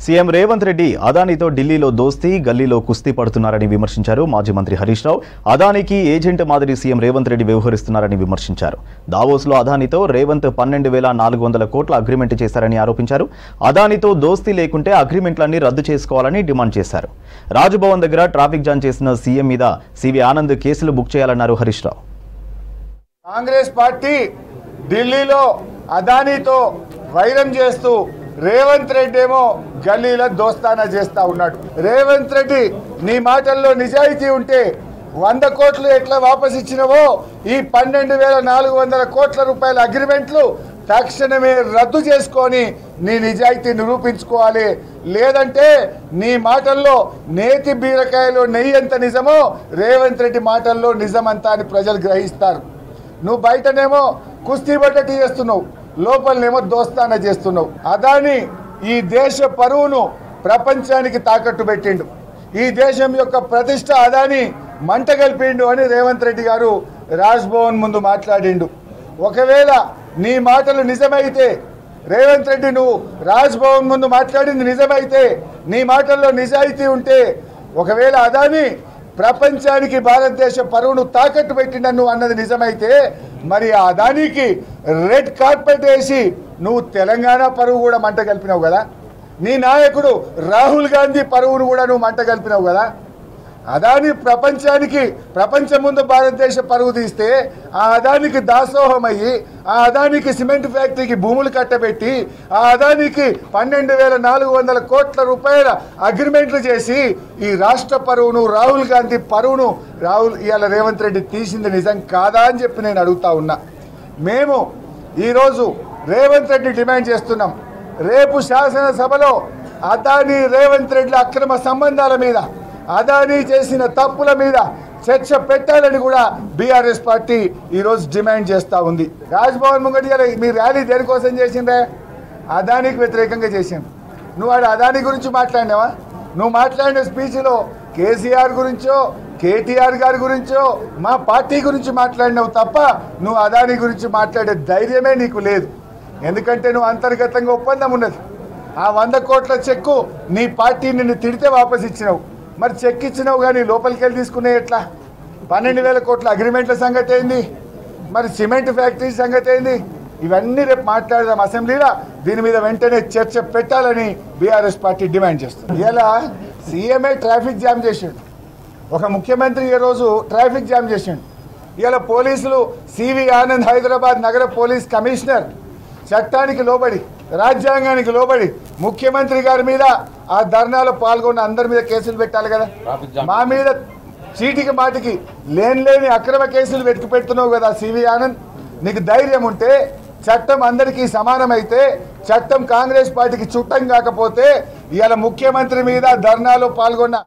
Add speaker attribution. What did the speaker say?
Speaker 1: CM Revanth Reddy అదానితో ఢిల్లీలో దోస్తీ గల్లీలో కుస్తీ పడుతున్నారని విమర్శించారు. మాజీ మంత్రి హరీష్ రావు అదానికి ఏజెంట్ మాదిరి సీఎం రేవంత్ రెడ్డి వ్యవహరిస్తున్నారని విమర్శించారు. దావోస్లో అదానితో రేవంత్ 12,400 కోట్ల అగ్రిమెంట్ చేశారని ఆరోపించారు. అదానితో దోస్తీ లేకుంటే అగ్రిమెంట్లన్నీ రద్దు చేసుకోవాలని డిమాండ్ చేశారు. రాజ్భవన్ దగ్గర ట్రాఫిక్ జామ్ చేసిన సీఎం మీద సివి ఆనంద్ కేసులు బుక్ చేయాలన్నారు హరీష్ రావు.
Speaker 2: కాంగ్రెస్ పార్టీ ఢిల్లీలో అదానితో వైరం చేస్తూ రేవంత్ రెడ్డి ఏమో గల్లీలో దోస్తానా చేస్తా ఉన్నాడు. రేవంత్ రెడ్డి నీ మాటల్లో నిజాయితీ ఉంటే 100 కోట్లు ఎట్లా వాపస్ ఇచ్చినవో ఈ 12,400 కోట్ల రూపాయల అగ్రిమెంట్లు తక్షణమే రద్దు చేసుకొని నీ నిజాయితీ నిరూపించుకోవాలి. లేదంటే నీ మాటల్లో నేతి బీరకాయలో నెయ్యి ఎంత నిజమో రేవంత్ రెడ్డి మాటల్లో నిజమంతా అని ప్రజలు గ్రహిస్తారు. నువ్వు బయటనేమో కుస్తీ బట్టటి చేస్తున్నావు, లోపలనేమో దోస్తానా చేస్తున్నావు. అదాని ఈ దేశ పరువును ప్రపంచానికి తాకట్టు పెట్టిండు. ఈ దేశం యొక్క ప్రతిష్ట అదాని మంట కలిపిండు అని రేవంత్ రెడ్డి గారు రాజ్భవన్ ముందు మాట్లాడిండు. ఒకవేళ నీ మాటలు నిజమైతే రేవంత్ రెడ్డి నువ్వు రాజ్భవన్ ముందు మాట్లాడింది నిజమైతే, నీ మాటల్లో నిజాయితీ ఉంటే, ఒకవేళ అదాని ప్రపంచానికి భారతదేశ పరువును తాకట్టు పెట్టిండని నువ్వు అన్నది నిజమైతే, మరి ఆ అదానికి రెడ్ కార్పెట్ వేసి నువ్వు తెలంగాణ పరువు కూడా మంట కలిపినావు కదా. నీ నాయకుడు రాహుల్ గాంధీ పరువును కూడా నువ్వు మంట కలిపినావు కదా. అదాని ప్రపంచం ముందు భారతదేశ పరువు తీస్తే ఆ అదానికి దాసోహం అయ్యి, ఆ అదానికి సిమెంట్ ఫ్యాక్టరీకి భూములు కట్టబెట్టి, ఆ అదానికి 12,400 కోట్ల రూపాయల అగ్రిమెంట్లు చేసి ఈ రాష్ట్ర పరువును, రాహుల్ గాంధీ పరువును ఇవాళ రేవంత్ రెడ్డి తీసింది నిజం కాదా అని చెప్పి నేను అడుగుతా ఉన్నా. మేము ఈరోజు రేవంత్ రెడ్డి డిమాండ్ చేస్తున్నాం, రేపు శాసనసభలో అదాని రేవంత్ రెడ్డి అక్రమ సంబంధాల మీద, అదాని చేసిన తప్పుల మీద చర్చ పెట్టాలని కూడా బీఆర్ఎస్ పార్టీ ఈరోజు డిమాండ్ చేస్తూ ఉంది. రాజ్భవన్ ముంగటి మీ ర్యాలీ దేనికోసం చేసిందే? అదానికి వ్యతిరేకంగా చేసాం. నువ్వు అదాని గురించి మాట్లాడినావా? నువ్వు మాట్లాడిన స్పీచ్లో కేసీఆర్ గురించో, కేటీఆర్ గారి గురించో, మా పార్టీ గురించి మాట్లాడినావు తప్ప నువ్వు అదాని గురించి మాట్లాడే ధైర్యమే నీకు లేదు. ఎందుకంటే నువ్వు అంతర్గతంగా ఒప్పందం ఉన్నది. ఆ 100 కోట్ల చెక్కు నీ పార్టీ నిన్ను తిడితే వాపస్ ఇచ్చినావు. మరి చెక్ ఇచ్చినావు కానీ లోపలికి వెళ్ళి తీసుకునే ఎట్లా? 12,000 కోట్ల అగ్రిమెంట్ల సంగతి ఏంది? మరి సిమెంట్ ఫ్యాక్టరీ సంగతి ఏంది? ఇవన్నీ రేపు మాట్లాడదాం అసెంబ్లీలో. దీని మీద వెంటనే చర్చ పెట్టాలని బీఆర్ఎస్ పార్టీ డిమాండ్ చేస్తుంది. ఇలా సీఎంఏ ట్రాఫిక్ జామ్ చేసిండు, ఒక ముఖ్యమంత్రి ఈరోజు ట్రాఫిక్ జామ్ చేసిండు. ఇలా పోలీసులు సివి ఆనంద్ హైదరాబాద్ నగర పోలీస్ కమిషనర్ చట్టానికి లోబడి, రాజ్యాంగానికి లోబడి ముఖ్యమంత్రి గారి మీద, ఆ ధర్నాలో పాల్గొన్న అందరి మీద కేసులు పెట్టాలి కదా. మా మీద చీటికి మాటికి లేని అక్రమ కేసులు వెతికి పెడుతున్నావు కదా సివి ఆనంద్. నీకు ధైర్యం ఉంటే, చట్టం అందరికీ సమానమైతే, చట్టం కాంగ్రెస్ పార్టీకి చుట్టం కాకపోతే ఇవాళ ముఖ్యమంత్రి మీద ధర్నాలో పాల్గొన్న